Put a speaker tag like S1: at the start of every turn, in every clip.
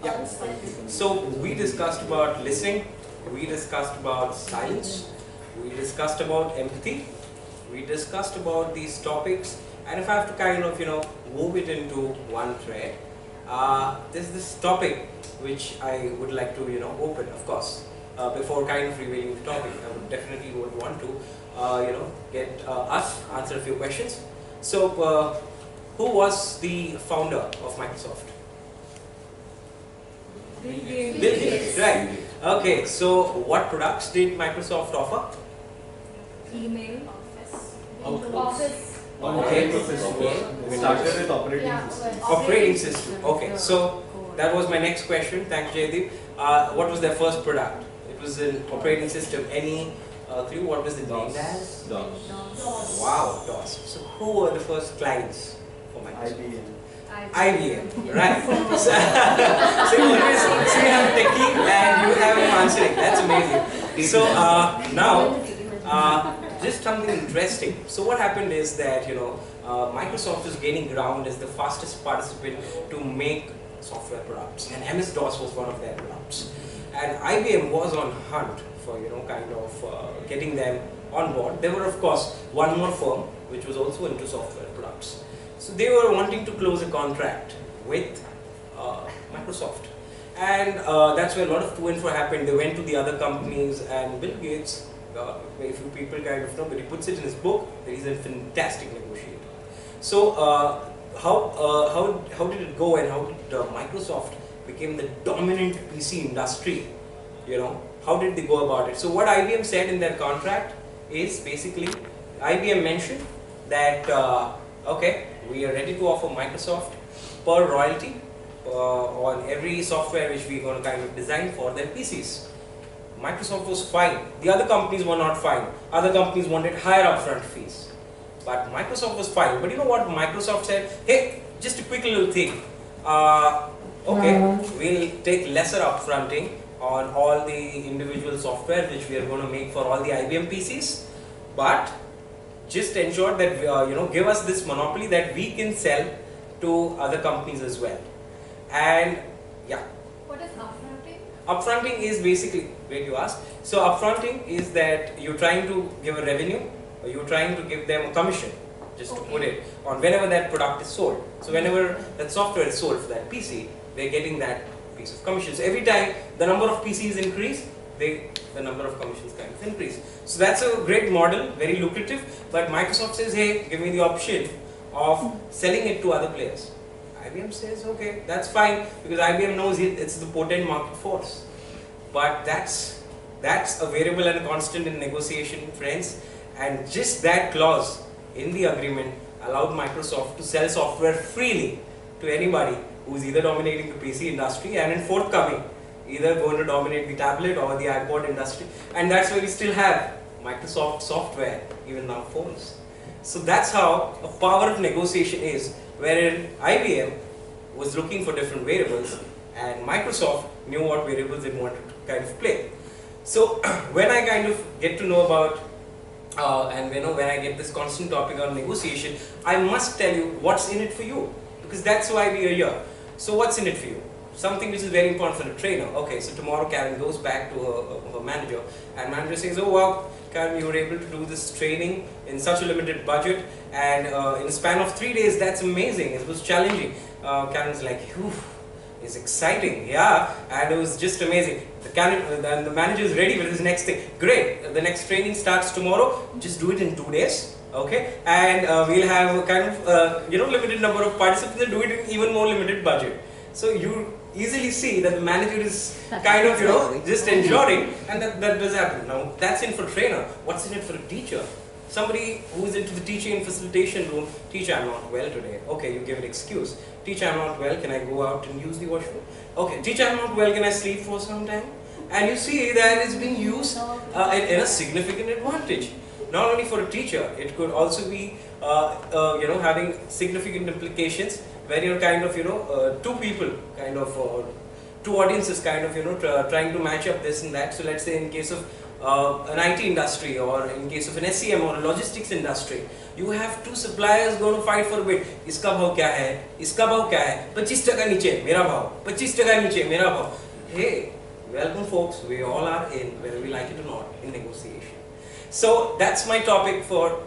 S1: Yeah. So we discussed about listening, we discussed about silence, we discussed about empathy, we discussed about these topics, and if I have to kind of move it into one thread, there's this topic which I would like to open, of course. Before kind of revealing the topic, I would definitely would want to get us answer a few questions. So who was the founder of Microsoft? Bill Gates, right. Okay, so what products did Microsoft offer?
S2: Email,
S3: Office.
S1: Okay.
S4: We started with operating system.
S1: Operating system. Okay, so that was my next question. Thanks, Jaydeep. What was their first product? It was an operating system. Any clue what was the name as?
S4: DOS.
S1: Wow, DOS. So who were the first clients for Microsoft?
S4: IBM.
S1: IBM, right. So you always see I'm techie and you have him answering. That's amazing. So now, just something interesting. So what happened is that Microsoft is gaining ground as the fastest participant to make software products, and MS-DOS was one of their products. And IBM was on hunt for getting them on board. There were of course one more firm which was also into software products. So they were wanting to close a contract with Microsoft, and that's where a lot of to and fro happened. They went to the other companies, and Bill Gates, very few people kind of know, but he puts it in his book that he's a fantastic negotiator. So how did it go, and how did Microsoft became the dominant PC industry? How did they go about it? So what IBM said in their contract is basically IBM mentioned that okay, we are ready to offer Microsoft per royalty on every software which we're going to kind of design for their PCs. Microsoft was fine. The other companies were not fine. Other companies wanted higher upfront fees. But Microsoft was fine. But you know what Microsoft said? Hey, just a quick little thing. Okay, we'll take lesser upfronting on all the individual software which we are going to make for all the IBM PCs. But just ensure that give us this monopoly that we can sell to other companies as well. And yeah.
S2: What is upfronting?
S1: Upfronting is basically, wait you ask. So upfronting is that you're trying to give a revenue, or you're trying to give them a commission, just to put it on whenever that product is sold. So whenever that software is sold for that PC, they're getting that piece of commission. So every time the number of PCs increase, the number of commissions kind of increase. So that's a great model, very lucrative, but Microsoft says, hey, give me the option of selling it to other players. IBM says, okay, that's fine, because IBM knows it's the potent market force. But that's a variable and a constant in negotiation, friends, and just that clause in the agreement allowed Microsoft to sell software freely to anybody who's either dominating the PC industry and in forthcoming either going to dominate the tablet or the iPod industry, and that's why we still have Microsoft software even now phones. So that's how a power of negotiation is, wherein IBM was looking for different variables and Microsoft knew what variables they wanted to kind of play. So when I kind of get to know about when I get this constant topic on negotiation, I must tell you what's in it for you, because that's why we are here. So what's in it for you? Something which is very important for the trainer. Okay, so tomorrow Karen goes back to her manager, and manager says, oh wow, Karen, you were able to do this training in such a limited budget, and in a span of 3 days, that's amazing. It was challenging. Karen's like, whew, it's exciting, yeah, and it was just amazing. The manager is ready with his next thing. Great, the next training starts tomorrow, just do it in 2 days. Okay, and we'll have a kind of limited number of participants and do it in even more limited budget. So you easily see that the manager is kind of just enjoying, and that does happen. Now that's in for trainer. What's in it for a teacher? Somebody who is into the teaching and facilitation room. Teacher, I'm not well today. Okay, you give an excuse. Teacher, I'm not well. Can I go out and use the washroom? Okay, teacher, I'm not well. Can I sleep for some time? And you see that it's being used in a significant advantage. Not only for a teacher, it could also be having significant implications where you're kind of two people kind of two audiences kind of trying to match up this and that. So let's say in case of an IT industry, or in case of an SCM or a logistics industry, you have two suppliers going to fight for a bid. इसका भाव क्या है? इसका भाव क्या है? 25% नीचे मेरा भाव, 25% नीचे मेरा भाव. Hey, welcome folks. We all are in, whether we like it or not, in negotiation. So that's my topic for.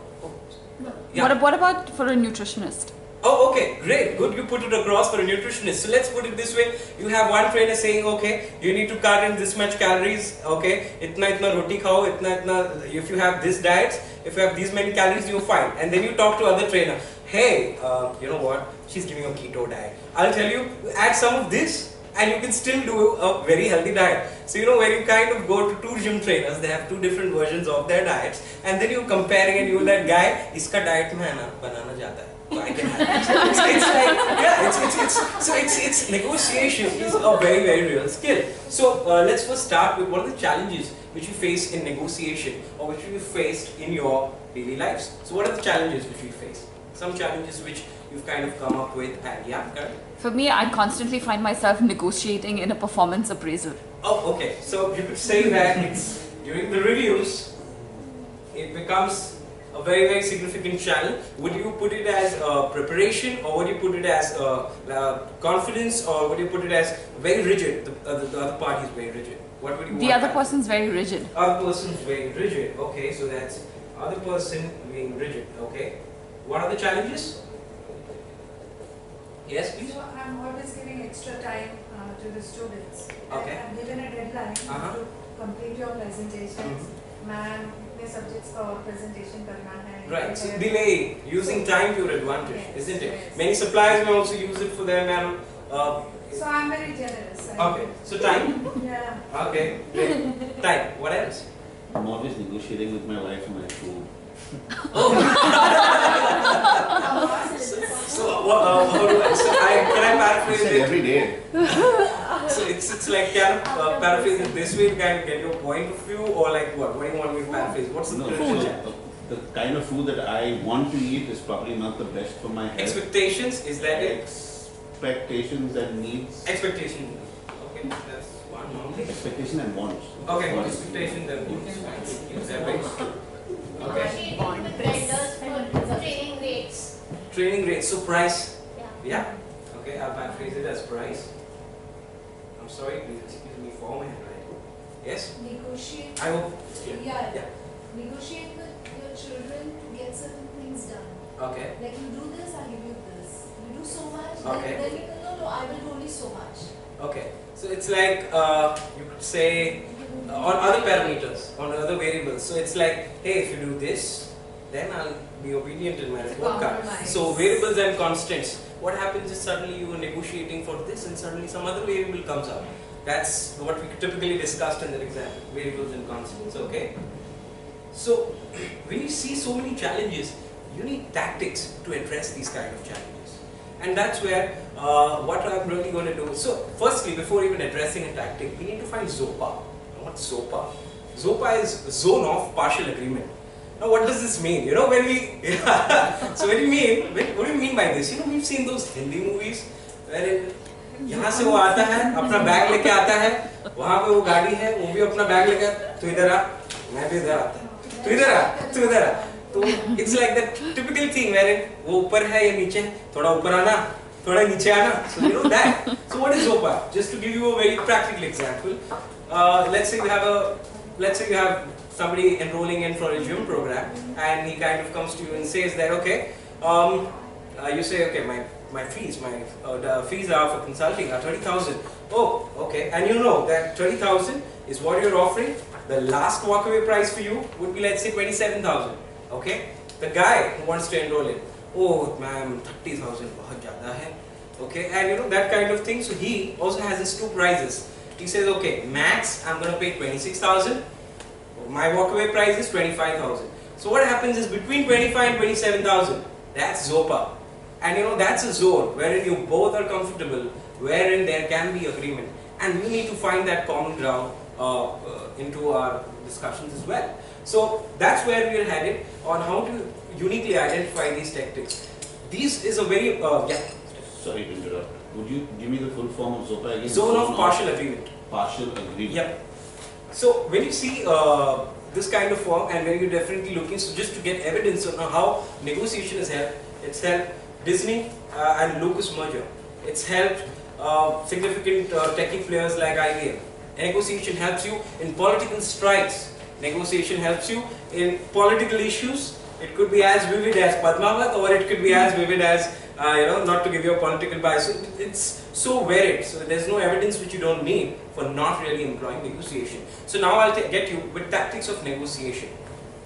S1: Yeah.
S3: What about for a nutritionist?
S1: Oh, okay, great, good, you put it across for a nutritionist. So let's put it this way, you have one trainer saying, okay, you need to cut in this much calories, okay, itna roti khao, itna, if you have this diet, if you have these many calories, you're fine. And then you talk to other trainer, hey, you know what, she's giving a keto diet. I'll tell you, add some of this, and you can still do a very healthy diet. So you know, where you kind of go to two gym trainers, they have two different versions of their diets, and then you're comparing, and you're that guy, iska diet mein hai na, banana jata hai. So I can have it. It's like, yeah, it's negotiation is a very, very real skill. So let's first start with what are the challenges which you face in negotiation, or which you faced in your daily lives. So what are the challenges which you face? Some challenges which you've kind of come up with, and yeah, correct?
S3: For me, I constantly find myself negotiating in a performance appraisal.
S1: Oh, okay. So you could say that it's during the reviews, it becomes a very, very significant challenge. Would you put it as preparation, or would you put it as confidence, or would you put it as very rigid? The other party is very rigid. What would you
S3: The
S1: want
S3: other
S1: that?
S3: person's very rigid.
S1: Other person's very rigid. Okay, so that's other person being rigid. Okay. What are the challenges? Yes, please.
S2: So I'm always giving extra time to the students.
S1: Okay.
S2: I'm given a deadline to complete your presentations. Ma'am, अपने subjects का presentation करना है.
S1: Right. So delay, using time to your advantage, isn't it?
S2: Yes.
S1: Many suppliers may also use it for their man.
S2: So I'm very generous.
S1: Okay. So time.
S2: Yeah.
S1: Okay. Great. Time. What else?
S4: I'm always negotiating with my wife and my food.
S1: Can I paraphrase it?
S4: Every day.
S1: So it's like, can I paraphrase it this way to kind of get your point of view, or like what? What do you want me to paraphrase? What's the
S4: No,
S1: critical
S4: the kind of food that I want to eat is probably not the best for my health.
S1: expectations? Is that it?
S4: Expectations and needs.
S1: Expectation. Okay, that's one normally.
S4: Expectation and wants.
S1: Okay,
S4: What?
S1: expectation and needs. Is that right? Okay.
S5: Negotiating with vendors for training rates.
S1: Training rates. So price.
S5: Yeah.
S1: Yeah. Okay, I'll paraphrase it as price. I'm sorry, please excuse me for my handwriting. Yes.
S2: Negotiate.
S1: I hope.
S2: Yeah.
S1: Yeah.
S2: Negotiate with your children to get certain things done.
S1: Okay.
S2: Like you do this, I'll give you this. You do so much,
S1: Okay.
S2: then you can no, I will do only so much.
S1: Okay. So it's like you could say on other parameters, on other variables. So it's like, hey, if you do this, then I'll be obedient in my
S2: It's a
S1: report card.
S2: compromise.
S1: So variables and constants. What happens is suddenly you are negotiating for this, and suddenly some other variable comes up. That's what we typically discussed in the exam, variables and constants. Okay. So when you see so many challenges, you need tactics to address these kind of challenges. And that's where what I'm really going to do. So firstly, before even addressing a tactic, we need to find ZOPA. What's ZOPA? ZOPA is zone of partial agreement. Now what does this mean? You know, when we, so what do you mean by this? You know, we've seen those Hindi movies where यहाँ से वो आता है, अपना bag लेके आता है, वहाँ पे वो गाड़ी है, वो भी अपना बैग लेके, तू इधर आ, मैं भी इधर आता हूँ, तू इधर आ, तू इधर आ. तो it's like that typical thing wherein वो ऊपर है या नीचे है, थोड़ा ऊपर आना, थोड़ा नीचे आना. So you know that. So what is ZOPA? Just to give you a very practical example, let's say you have somebody enrolling in for a gym program, and he kind of comes to you and says that, okay, you say, okay, my fees, the fees are for consulting are 30,000. Oh, okay, and you know that 30,000 is what you're offering. The last walkaway price for you would be, let's say, 27,000. Okay, the guy who wants to enroll in, oh, ma'am, 30,000, बहुत ज़्यादा है. Okay, and you know that kind of thing. So he also has his two prices. He says, okay, max, I'm going to pay 26,000. My walkaway price is 25,000. So what happens is between 25 and 27,000, that's ZOPA. And you know, that's a zone wherein you both are comfortable, wherein there can be agreement. And we need to find that common ground into our discussions as well. So that's where we are headed on how to uniquely identify these tactics. This is a very,
S4: Sorry to interrupt. Would you give me the full form of ZOPA again?
S1: Zone of partial agreement.
S4: Partial agreement.
S1: Yep. So when you see this kind of form, and when you're definitely looking, so just to get evidence on how negotiation has helped, it's helped Disney and Lucas merger. It's helped significant techie players like IBM. Negotiation helps you in political strikes. Negotiation helps you in political issues. It could be as vivid as Padmavat, or it could be as vivid as, not to give you a political bias. So it's so varied. So there's no evidence which you don't need for not really employing negotiation. So now I'll get you with tactics of negotiation.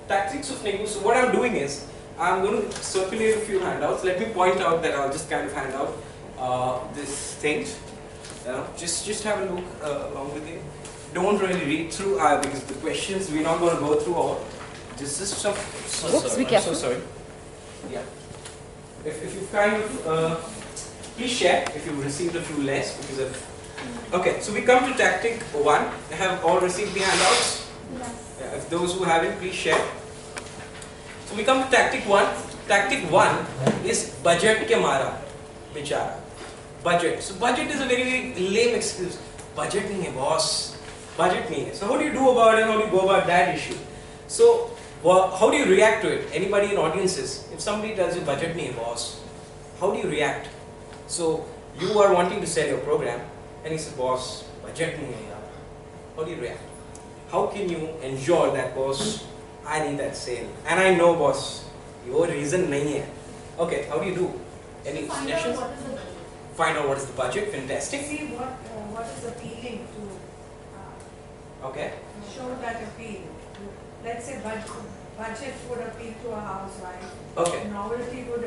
S1: Tactics of negotiation. What I'm doing is, I'm going to circulate a few handouts. Let me point out that I'll just kind of hand out these things. Just have a look along with it. Don't really read through because the questions we're not going to go through all. This is some. So
S3: Oops,
S1: sorry.
S3: be careful.
S1: I'm so sorry. Yeah. If you kind of please share if you've received a few less because of. Okay, so we come to tactic 1. I have all received the handouts. Yeah, if those who haven't, please share. So we come to tactic 1. Tactic 1 is budget ke mara, bichara. Budget. So budget is a very, very lame excuse. Budget nahi hai, boss. Budget nahi hai. So how do you do about it? How do you go about that issue? So how do you react to it? Anybody in audiences, if somebody tells you budget nahi hai, boss, how do you react? So you are wanting to sell your program, and he says, boss, budget nahi hai yaar. How do you react? How can you ensure that, boss, I need that sale, and I know, boss, your reason nahi hai. Okay, how do you do? Any suggestions? Find out what is the budget. Fantastic.
S2: See what is appealing to
S1: Okay.
S2: show that appeal. Let's say budget would appeal to a housewife.
S1: Okay.
S2: Novelty would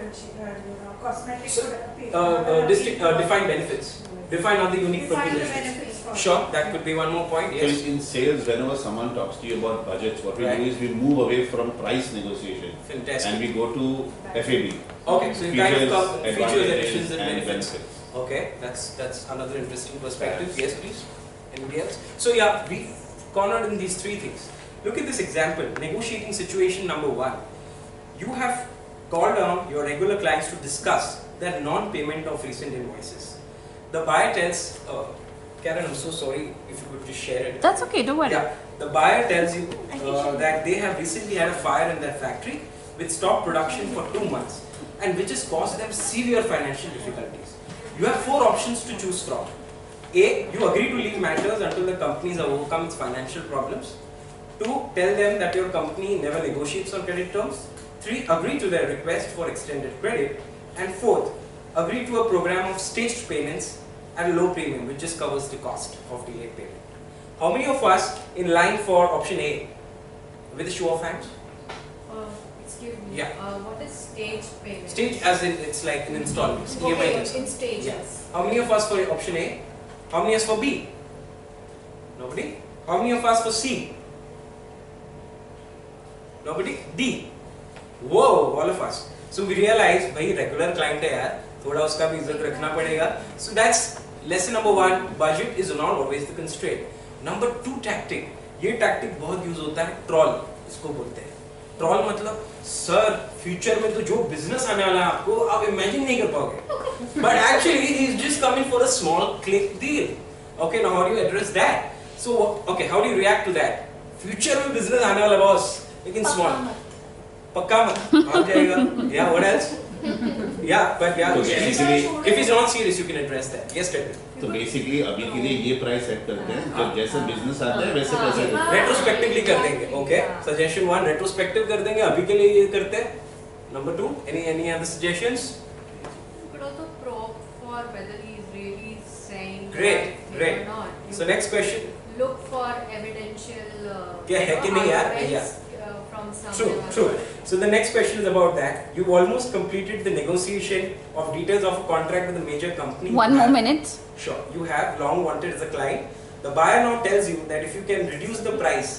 S2: cosmetics would appeal.
S1: Define benefits. Define other unique
S2: Define the
S1: propositions.
S2: benefits for
S1: Sure, that could be one more point.
S4: So
S1: Yes.
S4: in sales, whenever someone talks to you about budgets, what we
S1: Right.
S4: do is we move away from price negotiation
S1: Fantastic.
S4: and we go to FAB.
S1: Okay, so you kind of
S4: Features,
S1: come features,
S4: advantages,
S1: additions, and benefits.
S4: benefits.
S1: Okay, that's another interesting perspective. Yes, please. Anybody else? So yeah, we cornered in these 3 things. Look at this example. Negotiating situation number 1. You have called on your regular clients to discuss their non-payment of recent invoices. The buyer tells, Karen, I'm so sorry if you could just share it.
S3: That's okay, don't worry.
S1: Yeah, the buyer tells you that they have recently had a fire in their factory which stopped production for 2 months and which has caused them severe financial difficulties. You have 4 options to choose from. A. You agree to leave matters until the company has overcome its financial problems. 2. Tell them that your company never negotiates on credit terms. 3. Agree to their request for extended credit. And 4th, agree to a program of staged payments at a low premium which just covers the cost of delayed payment. How many of us in line for option A? With a show of hands?
S6: Excuse me.
S1: Yeah.
S6: What is stage payment?
S1: Stage as in it's like an installment.
S6: Okay,
S1: EMI.
S6: in stages.
S1: Yeah. How many of us for option A? How many of us for B? Nobody? How many of us for C? Nobody? D? Whoa, all of us. So we realize, भाई regular client है यार, थोड़ा उसका भी इज्जत रखना पड़ेगा. So that's lesson number 1. Budget is not always the constraint. Number 2 tactic. ये tactic बहुत use होता है troll इसको बोलते हैं. Troll मतलब सर फ्यूचर में तो जो बिजनेस आने वाला है आपको आप इमेजिन नहीं कर पाओगे. But actually he is just coming for a small click deal. Okay, now how do you address that? So okay, how do you react to that? Future में बिजनेस आने वाला बॉस लेकिन स्मॉल. पक्का मत भाग जाएगा. Yeah, what else? Yeah, but yeah,
S4: So basically,
S1: if he's not serious, you can address that. Yes, Teddy.
S4: तो basically अभी के लिए ये प्राइस सेट करते हैं, जब जैसे बिजनेस आता है वैसे पैसे देते हैं.
S1: Retrospectively कर देंगे. Okay. Suggestion 1, retrospective कर देंगे. अभी के लिए ये करते हैं. Number 2, any other suggestions?
S6: But also probe for whether he is really saying
S1: Great,
S6: right
S1: great.
S6: or not. You
S1: So next question.
S6: look for evidential
S1: क्या है कि नहीं यार?
S6: arguments,
S1: Yeah.
S6: from
S1: True,
S6: somewhere.
S1: true. So the next question is about that. You've almost completed the negotiation of details of a contract with a major company.
S3: One more minute.
S1: Sure. You have long wanted as a client. The buyer now tells you that if you can reduce the price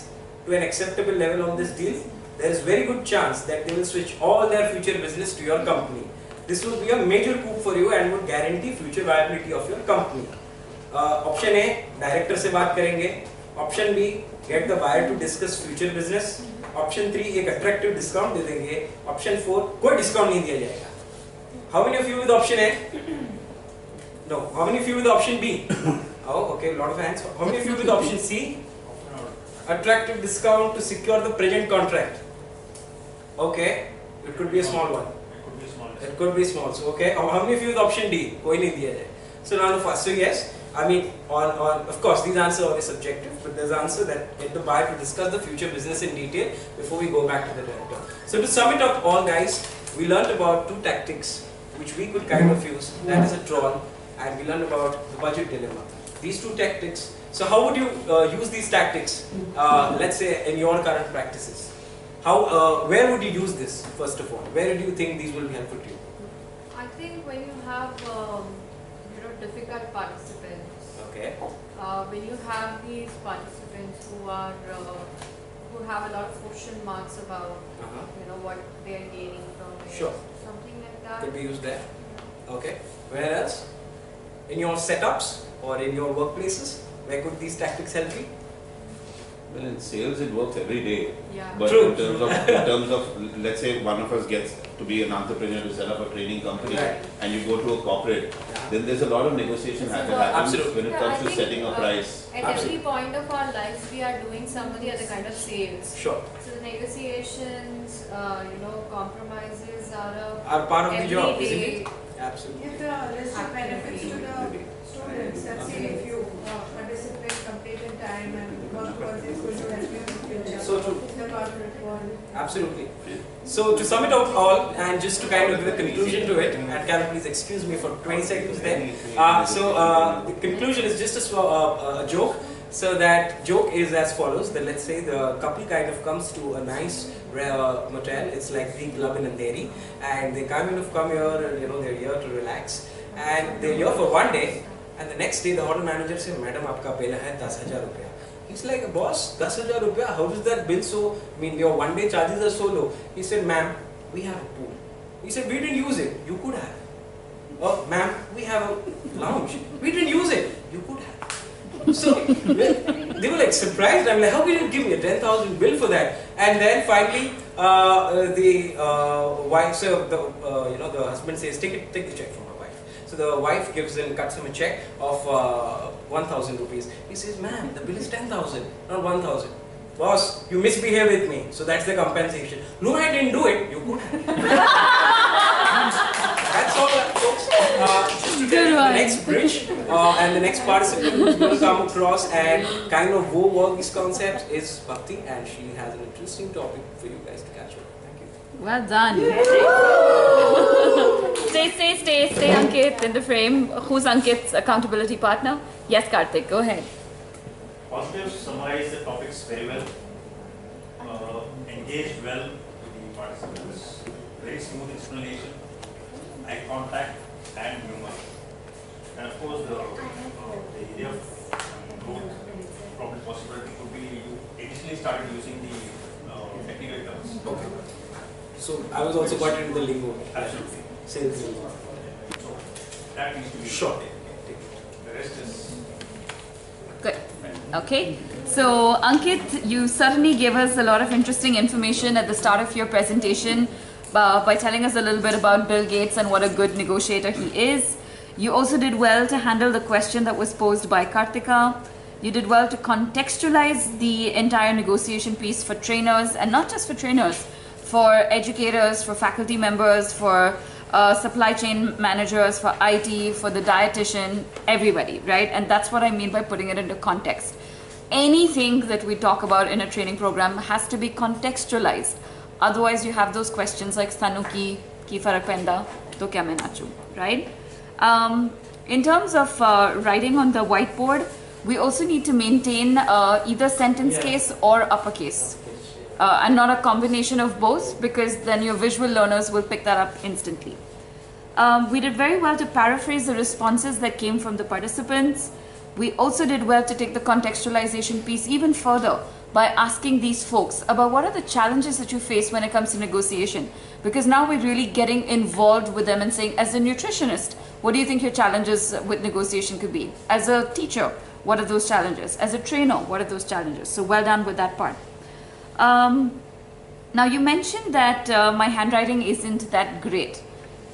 S1: to an acceptable level on this deal, there is very good chance that they will switch all their future business to your company. This will be a major coup for you and would guarantee future viability of your company. Option A, director से बात करेंगे. Option B, get the buyer to discuss future business. Option 3, एक attractive discount दे देंगे. Option 4, कोई discount नहीं दिया जाएगा. How many of you with option A? No. How many of you with option B? Oh, okay, a lot of hands. How many of you with option C? Attractive discount to secure the present contract. Okay, it could be a small one. It could be small. So okay, how many of you use option D? कोई नहीं दिया जाए. So none of us. So yes, I mean, of course, these answers are subjective, but there's an answer that get the buyer to discuss the future business in detail before we go back to the director. So to sum it up all guys, we learned about two tactics which we could kind of use, that is a troll, and we learned about the budget dilemma. These two tactics, so how would you use these tactics, let's say in your current practices? Where would you use this first of all? Where do you think these will be helpful to you?
S6: I think when you have difficult participants.
S1: Okay.
S6: When you have these participants who are who have a lot of question marks about what they are gaining from it.
S1: Sure.
S6: Something like that.
S1: Could be used there. Okay. Where else? In your setups or in your workplaces, where could these tactics help you?
S4: Well, in sales it works every day.
S6: Yeah.
S4: But
S1: True.
S4: in terms of, let's say one of us gets to be an entrepreneur to set up a training company,
S1: Right.
S4: and you go to a corporate, then there's a lot of negotiation that happens
S1: Absolutely.
S4: when it comes to setting a price.
S6: At every point of our lives, we are doing some of the other kind of sales.
S1: Sure.
S6: So the negotiations, compromises are
S1: Are part of the job, isn't
S6: everyday.
S1: it? Absolutely.
S2: Give the list of benefits to the students. Let's say if you are disciplined, complete in time, and work towards this, will you help you in the future?
S1: So true.
S2: The corporate world.
S1: Absolutely. So to sum it up all, and just to kind of give a conclusion to it, and can you please excuse me for 20 seconds there. The conclusion is just a joke. So that joke is as follows, that let's say the couple kind of comes to a nice motel, it's like the club in Andheri, and they come here, they're here to relax, and they're here for one day, and the next day the hotel manager says, Madam, aapka bill hai 10,000 rupiah. He's like, boss, 10,000 rupiah, how is that bill so, your one day charges are so low. He said, ma'am, we have a pool. He said, we didn't use it, you could have. Oh, ma'am, we have a lounge. We didn't use it, you could have. So they were like surprised. I'm like, how can you give me a 10,000 bill for that? And then finally, the wife, so the husband says, take the check from her wife. So the wife cuts him a check of 1,000 rupees. He says, ma'am, the bill is 10,000, not 1,000. Boss, you misbehave with me, so that's the compensation. No, I didn't do it. You could have. That's all, folks. Just to tell you the next bridge and the next participant who's going to come across and kind of go work these concepts is Bhakti, and she has an interesting topic for you guys to catch up. Thank you.
S3: Well done. Stay, Ankit, in the frame. Who's Ankit's accountability partner? Yes, Karthik, go ahead.
S7: Positive summarized the topics very well, engaged well with the participants, very smooth explanation, eye contact and humor. And of course the area of growth problem possibility could be you initially started using the technical terms.
S1: Okay. So I was also quite into the lingo.
S7: Absolutely.
S1: Sales lingo.
S7: So that needs to be
S1: Sure.
S7: The rest is
S3: Good. Okay. So, Ankit, you certainly gave us a lot of interesting information at the start of your presentation by telling us a little bit about Bill Gates and what a good negotiator he is. You also did well to handle the question that was posed by Kartika. You did well to contextualize the entire negotiation piece for trainers, and not just for trainers, for educators, for faculty members, for supply chain managers, for IT, for the dietitian, everybody, right? And that's what I mean by putting it into context. Anything that we talk about in a training program has to be contextualized. Otherwise, you have those questions like Stanu ki farak penda, to kya main nachu, right? In terms of writing on the whiteboard, we also need to maintain either sentence case or uppercase. And not a combination of both, because then your visual learners will pick that up instantly. We did very well to paraphrase the responses that came from the participants. We also did well to take the contextualization piece even further by asking these folks about what are the challenges that you face when it comes to negotiation. Because now we're really getting involved with them and saying, as a nutritionist, what do you think your challenges with negotiation could be? As a teacher, what are those challenges? As a trainer, what are those challenges? So well done with that part. Now you mentioned that my handwriting isn't that great.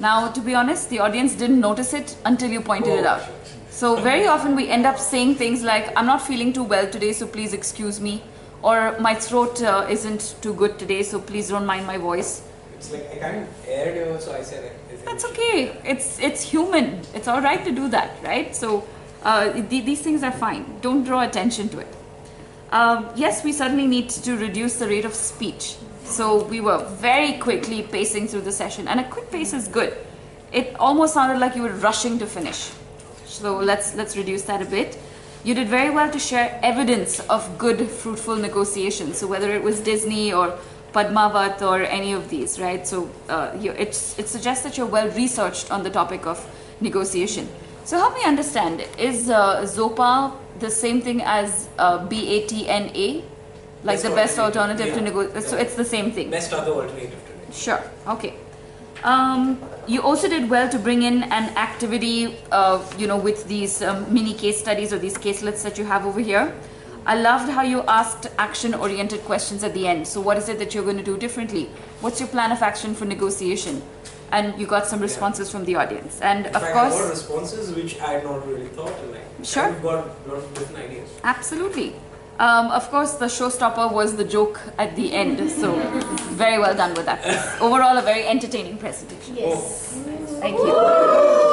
S3: Now, to be honest, the audience didn't notice it until you pointed it out. So very often we end up saying things like, I'm not feeling too well today, so please excuse me. or my throat isn't too good today, so please don't mind my voice.
S1: It's like I can't air you, so I said it.
S3: That's okay. It's human. It's all right to do that, right? So these things are fine. Don't draw attention to it. Yes, we certainly need to reduce the rate of speech. So we were very quickly pacing through the session, and a quick pace is good. It almost sounded like you were rushing to finish. So let's reduce that a bit. You did very well to share evidence of good, fruitful negotiations. So whether it was Disney or Padmavat or any of these, right? So it suggests that you're well researched on the topic of negotiation. So help me understand, is ZOPA the same thing as BATNA? Like the best alternative to negotiate? So it's the same thing?
S1: Best other alternative to negotiate.
S3: Sure, okay. You also did well to bring in an activity, with these mini case studies or these caselets that you have over here. I loved how you asked action-oriented questions at the end. So what is it that you're going to do differently? What's your plan of action for negotiation? And you got some responses from the audience. And
S1: In
S3: of
S1: fact,
S3: course,
S1: I got responses which I had not really thought.
S3: Sure.
S1: I've got a lot of different ideas.
S3: absolutely. Of course, the showstopper was the joke at the end. So very well done with that. Overall, a very entertaining presentation.
S5: Yes.
S3: Thank you.